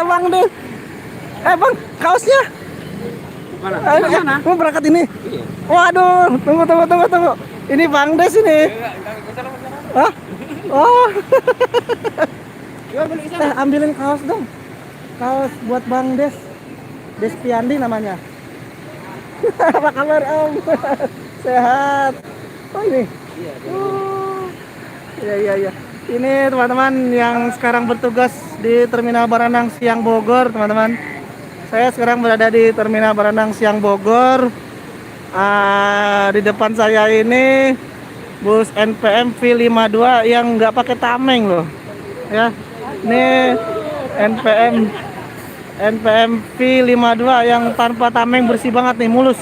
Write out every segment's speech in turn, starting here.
Bang deh. Bang, kaosnya. Mana? Mana? Mau berangkat ini? Iya. Waduh, tunggu. Ini Bang Des ini. Hah? Oh, Beli sana. ambilin kaos dong. Kaos buat Bang Des. Despiandi namanya. Apa kabar Om? Sehat. Oh ini. Iya. Oh, iya. Ini teman-teman yang sekarang bertugas di Terminal Baranang Siang Bogor, teman-teman. Saya sekarang berada di Terminal Baranang Siang Bogor. Di depan saya ini bus NPM V52 yang nggak pakai tameng loh, ya. Ini NPM V52 yang tanpa tameng, bersih banget nih, mulus.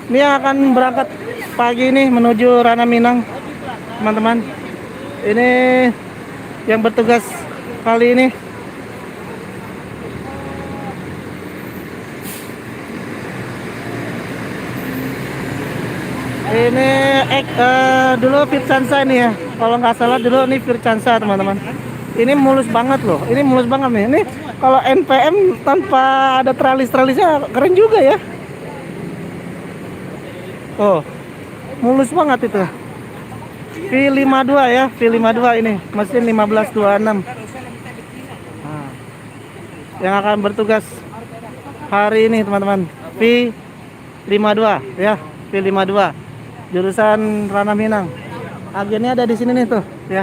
Ini yang akan berangkat pagi ini menuju Rana Minang, teman-teman. Ini yang bertugas kali ini. Ini dulu Fircansa ini ya. Kalau nggak salah dulu ini Fircansa, teman-teman. Ini mulus banget loh. Ini mulus banget nih. Ini kalau NPM tanpa ada tralis-tralisnya keren juga ya. Oh, mulus banget itu. V52 ya, V52 ini mesin 1526. Nah, yang akan bertugas hari ini teman-teman, V52 ya, V52 jurusan Rana Minang. Agennya ada di sini nih tuh ya.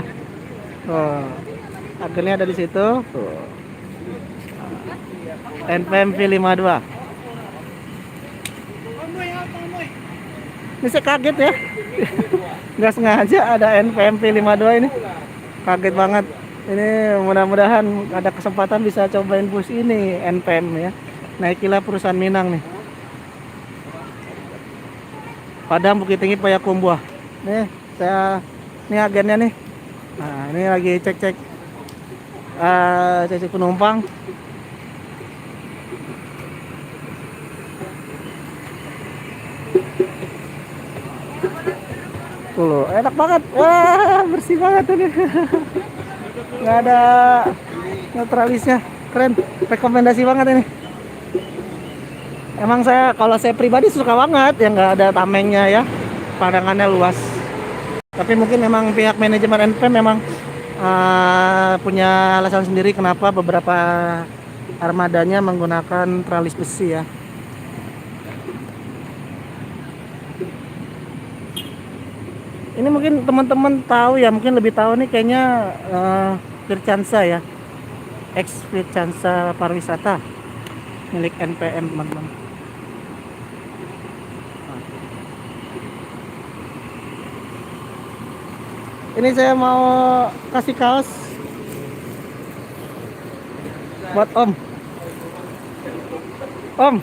Oh, agennya ada di situ. Tuh. NPM V52. Ini saya kaget ya. Nggak sengaja ada NPM V52 ini. Kaget banget. Ini mudah-mudahan ada kesempatan bisa cobain bus ini NPM ya. Naikilah perusahaan Minang nih. Padang Bukit Tinggi Payakumbuh. Nih, ini agennya nih. Nah, ini lagi cek penumpang. Tuh loh, enak banget. Wah, bersih banget ini. Nggak ada neutralisnya. Keren. Rekomendasi banget ini. Emang kalau saya pribadi suka banget yang nggak ada tamengnya ya. Pandangannya luas. Tapi mungkin memang pihak manajemen NPM memang punya alasan sendiri kenapa beberapa armadanya menggunakan tralis besi ya. Ini mungkin teman-teman tahu ya, mungkin lebih tahu nih kayaknya Fircansa ya. Ex Fircansa Pariwisata milik NPM, teman-teman. Ini saya mau kasih kaos buat Om. Om.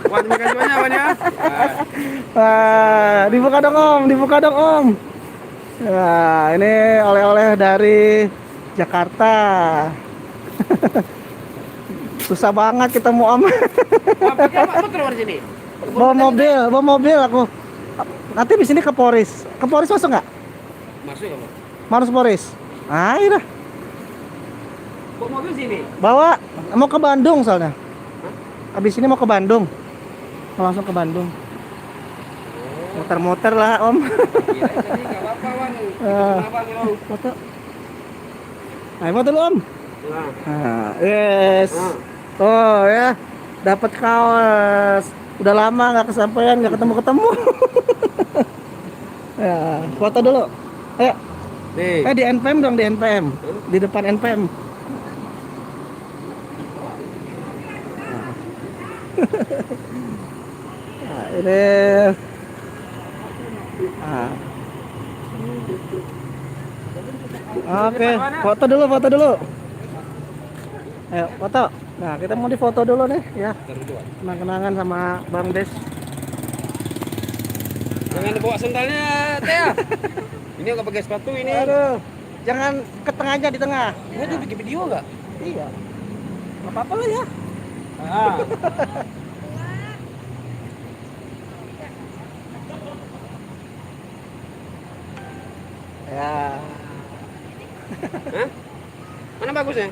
Terima kasih banyak. Dibuka dong Om. Nah, ini oleh-oleh dari Jakarta. Susah banget ketemu Om. Apa keluar sini? Bawa mobil aku. Nanti di sini ke Poris. Ke Poris masuk nggak? Masuk ya, Pak. Marus Poris. Ah, iya. Bawa mobil sini. Bawa, mau ke Bandung soalnya. Habis ini mau ke Bandung. Mau langsung ke Bandung. Muter-muter lah Om. Iya, tadi nggak apa-apa, Bang. Kenapa, Bang? Foto. Ayo foto dulu Om. Nah, yes. Oh ya, dapat kaos. Udah lama nggak kesampaian, nggak ketemu. Ya, foto dulu. Ayo. Nih. Di NPM dong, di NPM. Di depan NPM. Nah, ini. Oke, foto dulu. Ayo, foto. Nah, kita mau difoto dulu nih, ya. Kenang-kenangan sama Bang Des. Jangan bawa sendalnya, Teh. Ini nggak pakai sepatu ini. Aduh, jangan ke tengah aja, di tengah. Ini tuh bikin video nggak? Iya. Nggak apa-apa lah ya. Ah. Ya. Hah? Mana bagusnya?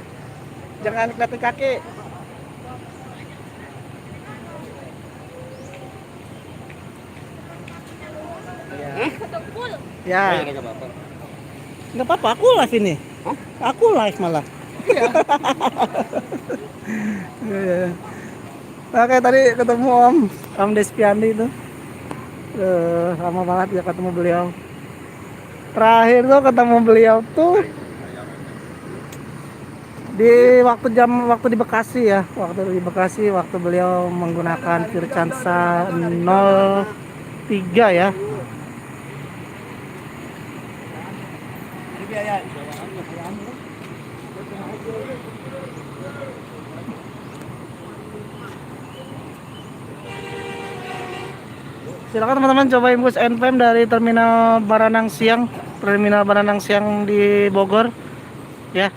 Jangan kelihatan kaki. Hah? Ya, Oh, ya, nggak apa-apa. nggak apa-apa. Aku live ini. Hah? Aku live malah. Iya. Oke, tadi ketemu Om Despiandi itu. Lama banget ya ketemu beliau. Terakhir tuh ketemu beliau tuh di waktu di Bekasi ya, waktu beliau menggunakan Vircansa 03 ya. Silakan teman-teman cobain bus NPM dari Terminal Baranang Siang di Bogor ya.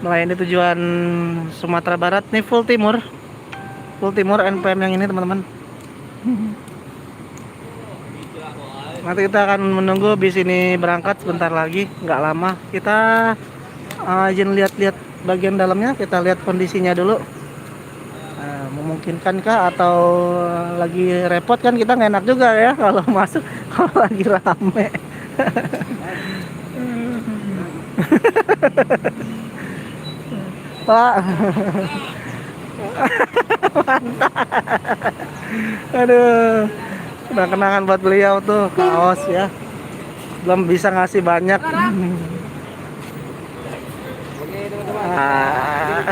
Melayani tujuan Sumatera Barat. Nih full timur NPM yang ini teman-teman. Nanti kita akan menunggu bis ini berangkat sebentar lagi, nggak lama. Kita izin lihat-lihat bagian dalamnya, kita lihat kondisinya dulu. Memungkinkankah atau lagi repot kan, kita nggak enak juga ya kalau masuk kalau lagi rame. Pak. Mantap. Aduh, udah kenangan buat beliau tuh kaos ya, belum bisa ngasih banyak. Ah.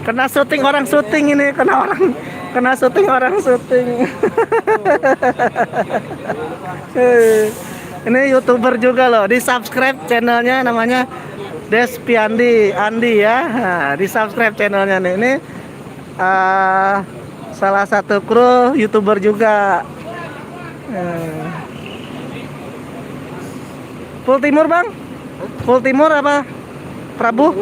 Kena syuting orang syuting ini, kena syuting orang syuting. Ini YouTuber juga loh, di subscribe channelnya, namanya Despiandi Andi ya. Nah, di subscribe channelnya nih. Ini salah satu kru YouTuber juga. Full timur bang? Full timur apa? Prabu?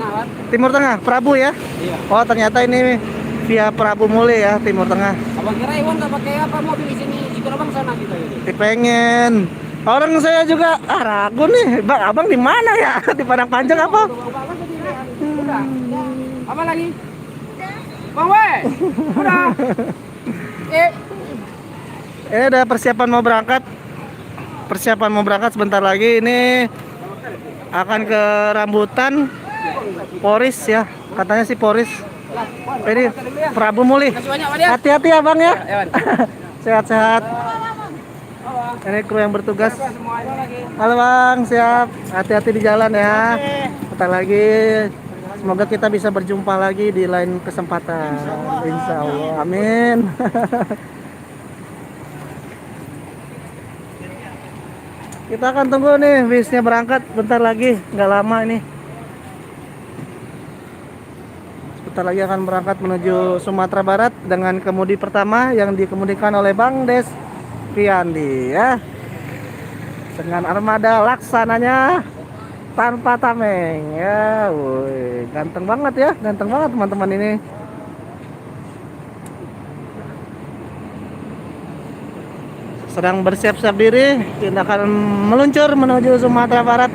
Timur Tengah, Prabu ya? Iya. Oh ternyata ini via Prabu Muli ya, Timur Tengah. Abang kira Iwan nggak pakai apa mobil di sini? Ikut abang sana kita ini. Pengen. Orang saya juga ragu nih, bang, abang di mana ya? Di Padang Panjang apa? Udah. Apa lagi? Bang we. Udah. Udah persiapan mau berangkat sebentar lagi. Ini akan ke rambutan Poris ya, katanya sih Poris. Ini Prabu Muli. Hati-hati ya bang ya. Sehat-sehat. Ini kru yang bertugas. Halo bang, siap. Hati-hati di jalan ya. Bentar lagi. Semoga kita bisa berjumpa lagi di lain kesempatan. Insya Allah. Amin. Kita akan tunggu nih bisnya berangkat bentar lagi, nggak lama ini. Bentar lagi akan berangkat menuju Sumatera Barat dengan kemudi pertama yang dikemudikan oleh Bang Des Piandi ya. Dengan armada laksananya tanpa tameng ya. Woi, ganteng banget ya, ganteng banget teman-teman ini. Sedang bersiap-siap diri, kita akan meluncur menuju Sumatera Barat.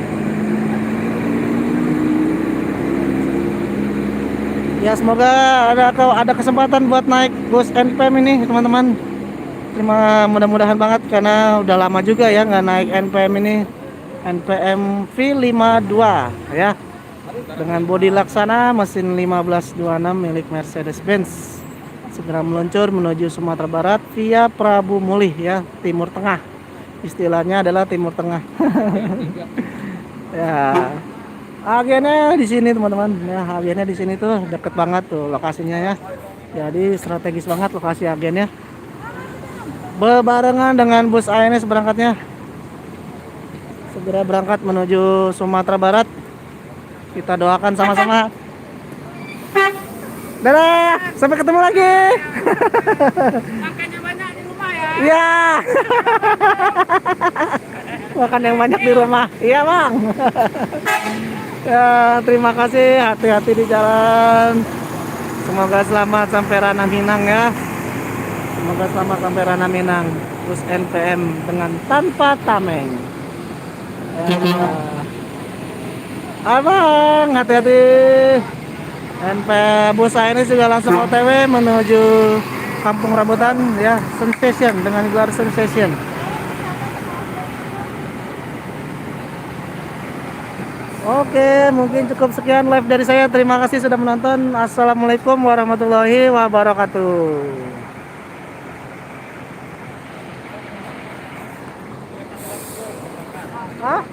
Ya semoga ada kesempatan buat naik bus NPM ini teman-teman. Mudah-mudahan banget karena udah lama juga ya nggak naik NPM ini. NPM V52 ya. Dengan bodi laksana mesin 1526 milik Mercedes-Benz. Segera meluncur menuju Sumatera Barat via Prabu Muli ya, Timur Tengah. Istilahnya adalah Timur Tengah. Ya. Agennya di sini teman-teman. Ya, agennya di sini tuh deket banget tuh lokasinya ya. Jadi strategis banget lokasi agennya. Berbarengan dengan bus ANS berangkatnya. Segera berangkat menuju Sumatera Barat. Kita doakan sama-sama. Dadah, sampai ketemu lagi. Makannya banyak di rumah ya. Iya. Makan yang banyak di rumah. Iya, Bang. Ya, terima kasih. Hati-hati di jalan. Semoga selamat sampai Ranah Minang ya. Semoga selamat sampai Ranah Minang. Bus NPM dengan tanpa tameng. Ya. Abang, hati-hati. NP Busa ini juga langsung OTW menuju Kampung Rambutan ya, Sensation dengan gelar Sensation. Oke, mungkin cukup sekian live dari saya. Terima kasih sudah menonton. Assalamualaikum warahmatullahi wabarakatuh. Hah?